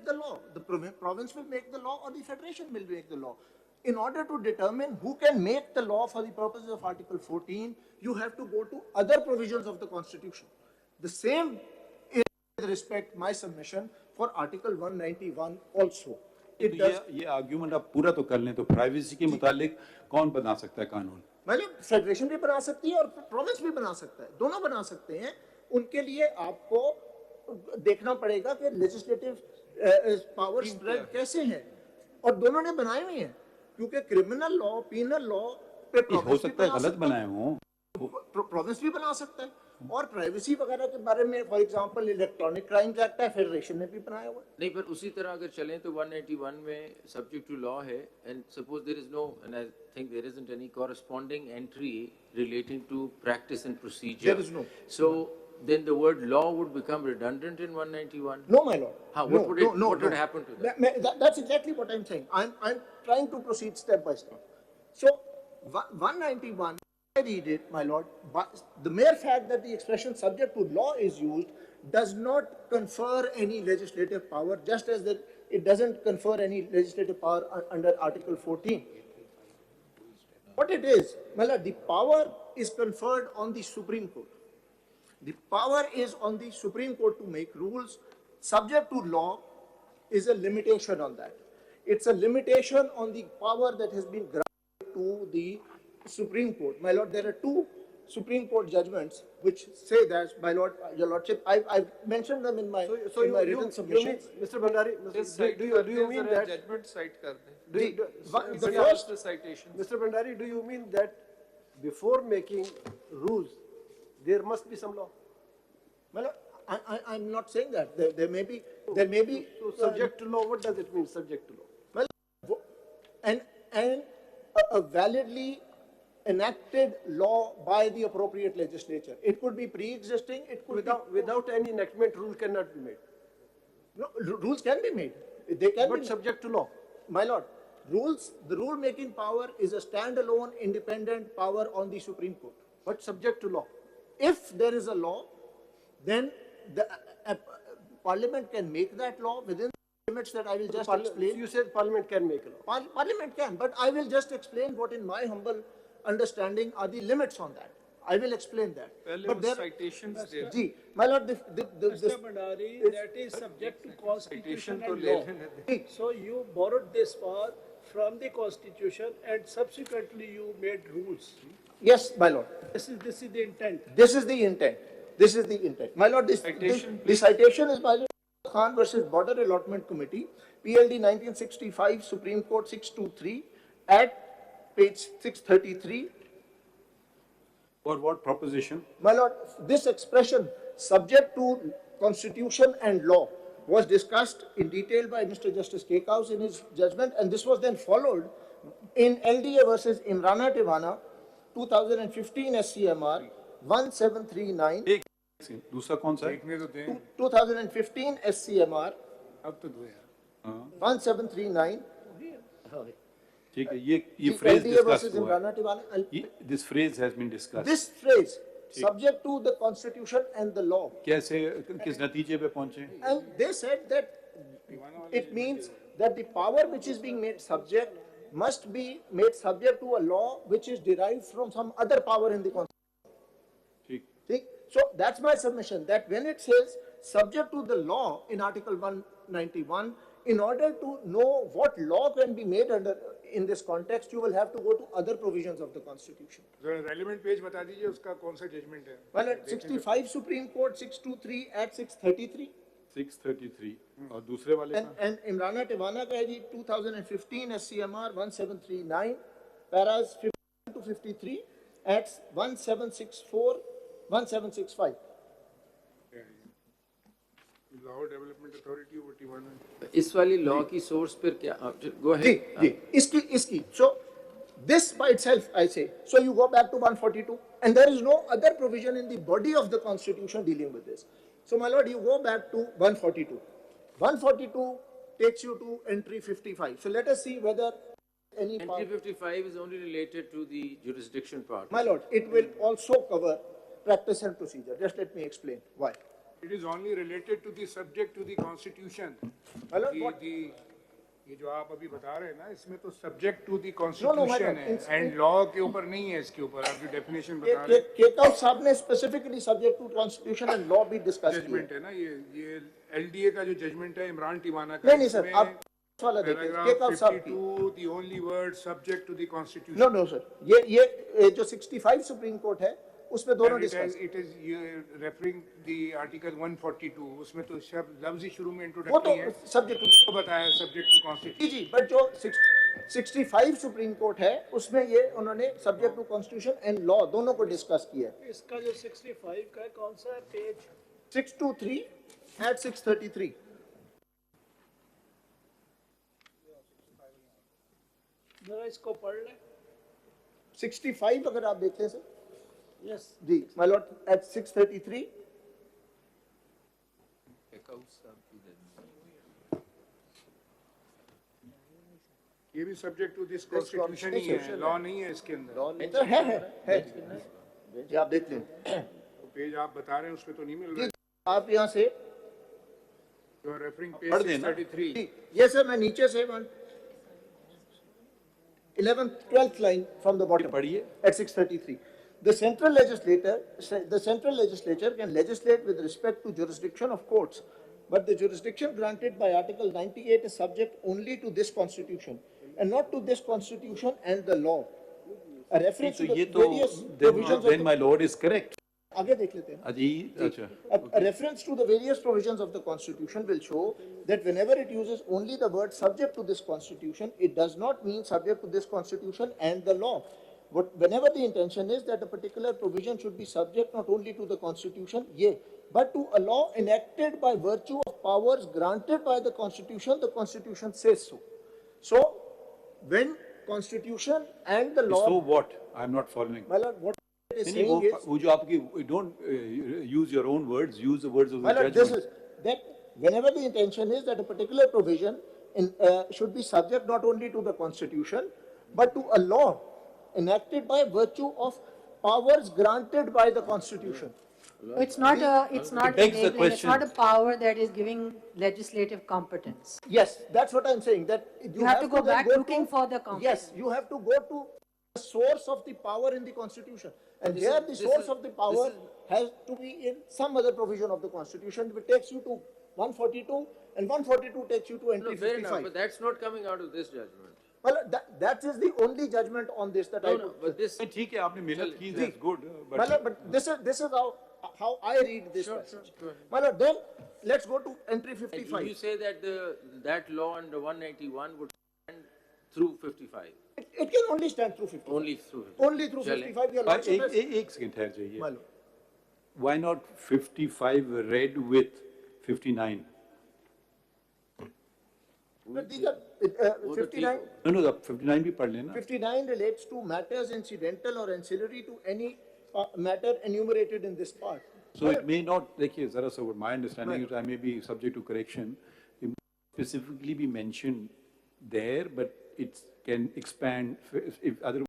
the law. The province will make the law or the federation will make the law. In order to determine who can make the law for the purposes of Article 14, you have to go to other provisions of the Constitution. The same is with respect my submission for Article 191 also. It does. ये argument आप पूरा तो कर लें तो privacy के मुतालिक कौन बना सकता है कानून? मतलब फेडरेशन भी बना सकती है और प्रोविंस भी बना सकता है, दोनों बना सकते हैं. उनके लिए आपको देखना पड़ेगा कि लेजिस्लेटिव पावर स्प्रेड कैसे है, और दोनों ने बनाए हुए हैं, क्योंकि क्रिमिनल लॉ, पीनल लॉ पे हो सकता है गलत बनाए हों, प्रोविंस भी बना सकता है. और प्राइवेसी वगैरह के बारे में for example electronic crimes act है, फेडरेशन ने भी बनाया हुआ है. नहीं, पर उसी तरह अगर चलें तो 191 में सब्जेक्ट टू लॉ है, and suppose there is no, and I think there isn't any corresponding entry relating to practice and procedure. There is no. So then the word law would become redundant in 191. No, my lord. How? What would happen to that? That's exactly what I'm saying. I'm trying to proceed step by step. So 191, I read it, my lord, but the mere fact that the expression subject to law is used does not confer any legislative power, just as that it doesn't confer any legislative power under Article 14. What it is, my lord, the power is conferred on the Supreme Court. The power is on the Supreme Court to make rules. Subject to law is a limitation on that. It's a limitation on the power that has been granted to the Supreme Court. My lord, there are two Supreme Court judgments which say that, my lord, your lordship, I've mentioned them in my, written submission. Mr. Bhandari, do you mean that judgment cite kar the first citation? Mr. Bhandari, do you mean that before making rules there must be some law? Well, I'm not saying that. There may be. So subject to law, what does it mean, subject to law? Well, and a validly enacted law by the appropriate legislature. It could be pre-existing. It could without any enactment, rule cannot be made. No, rules can be made. They can but be subject to law. My lord, the rule-making power is a standalone, independent power on the Supreme Court. But subject to law. If there is a law, then the Parliament can make that law within the limits that I will just explain. You said Parliament can make a law. Parliament can, but I will just explain what, in my humble understanding, are the limits on that. I will explain that. But there citations there. Ji, my lord, Mr. Bhandari, that is subject to Constitution and law. So you borrowed this power from the Constitution and subsequently you made rules. Yes, my lord. This is the intent. This is the intent. This is the intent. My lord, the citation is by Khan versus Border Allotment Committee, PLD 1965, Supreme Court 623, at page 633. For what proposition? My lord, this expression, subject to Constitution and law, was discussed in detail by Mr. Justice Kekaus in his judgment, and this was then followed in LDA versus Imrana Tivana, 2015 SCMR 1739. दूसरा कौन सा? 2015 SCMR 1739. ठीक है, ये phrase discussed हुआ है. This phrase has been discussed. This phrase, subject to the Constitution and the law. कैसे, किस नतीजे पे पहुंचे? And they said that it means that the power which is being made subject must be made subject to a law which is derived from some other power in the Constitution. ठीक. So that's my submission, that when it says subject to the law in Article 191, in order to know what law can be made under in this context, you will have to go to other provisions of the Constitution. Relevant page बता दीजिए उसका कौन सा judgment है? Well, at 65 Supreme Court 623 at 633. 633 और दूसरे वाले का? And Imrana Tivana का है जी 2015 SCMR 1739, paras 51 to 53 at 1764 1765. Lahore Development Authority over T1. इस वाली लॉ की सोर्स पर क्या? Go ahead. इसकी. So this by itself, I say. So you go back to 142, and there is no other provision in the body of the Constitution dealing with this. So my lord, you go back to 142. 142 takes you to entry 55. So let us see whether any part. Entry 55 is only related to the jurisdiction part. My lord, it will also cover practice and procedure. Just let me explain why. It is only related to the subject to the Constitution. ये जो आप अभी बता रहे हैं ना, इसमें तो subject to the madam, constitution है एंड लॉ के ऊपर नहीं है, इसके ऊपर आप जो डेफिनेशन बता रहे हैं केकआउट साहब ने specifically subject to constitution and law भी डिस्कस किया। जजमेंट है ना, ये एलडीए का जो जजमेंट है इमरान टीवाना का, नहीं सर, आप वाला देखिए केकआउट साहब की। 52 the only word subject to the constitution. No sir, ये जो 65 सुप्रीम कोर्ट है उसमें दोनों discuss. It is referring the article 142, उसमें तो शब्द लफ्ज ही शुरू में वो इंट्रोडक्टरी है, तो सब्जेक्ट तो बताया सब्जेक्ट टू कॉन्स्टिट्यूशन। जी, बट जो 65 सुप्रीम कोर्ट है उसमें ये उन्होंने subject to constitution and law दोनों को डिस्कस किया है। इसका जो 65 का है, कौन सा है पेज? 623 at 633। जरा इसको पढ़ लें। 65 अगर आप देख लें सर। यस जी माय लॉर्ड, at 633 ये भी सब्जेक्ट टू दिस कॉन्स्टिट्यूशन ही है, लॉ नहीं है इसके अंदर। तो है जी, आप देख लें। तो पेज आप बता रहे हैं उसमें तो नहीं मिल रहा है। आप यहाँ से You are referring पढ़ page देना। 633। ये सर मैं नीचे से 11th 12th line from the bottom पढ़िए। at 633। The central legislature can legislate with respect to jurisdiction of courts, but the jurisdiction granted by Article 98 is subject only to this constitution and not to this constitution and the law. A reference तो to ये the तो various provisions then of my lord is correct। आगे देख लेते हैं। अजी अच्छा A reference to the various provisions of the Constitution will show that whenever it uses only the word subject to this Constitution, it does not mean subject to this Constitution and the law. But whenever the intention is that a particular provision should be subject not only to the Constitution, but to a law enacted by virtue of powers granted by the Constitution, the Constitution says so. So, when Constitution and the law... so what? I'm not following। My lord, what it is नहीं, saying is... वो जो आपकी don't use your own words, use the words of the Well, judgment। this is that whenever the intention is that a particular provision should be subject not only to the Constitution, but to a law enacted by virtue of powers granted by the Constitution. It's not begs the enabling, it's question. not a power that is giving legislative competence. Yes, that's what I'm saying. That You have to go then back looking for the competence. Yes, you have to go to the source of the power in the Constitution, and there the source of the power has to be in some other provision of the Constitution, which takes you to 142, and 142 takes you to entry No, fair enough, 55. but that's not coming out of this judgment. Well, that is the only judgment on this that I No, put. but this, नहीं, ठीक है आपने मेहनत की, that's good, Well, but this is how I read this passage. go ahead. Well, then let's go to entry and 55. you say that that law under 191 would stand through 55, It can only stand through 55. only through 55. Only through Chale. 55. Your but Lordship has- एक second ठहर जाइए। My lord. Why not 55 read with 59? But these are 59. No, the 59 भी पढ़ लेना। 59 relates to matters incidental or ancillary to any matter enumerated in this part. So it may not, देखिए जरा सा what my understanding is, I may be subject to correction, it may specifically be mentioned there, but it can expand if other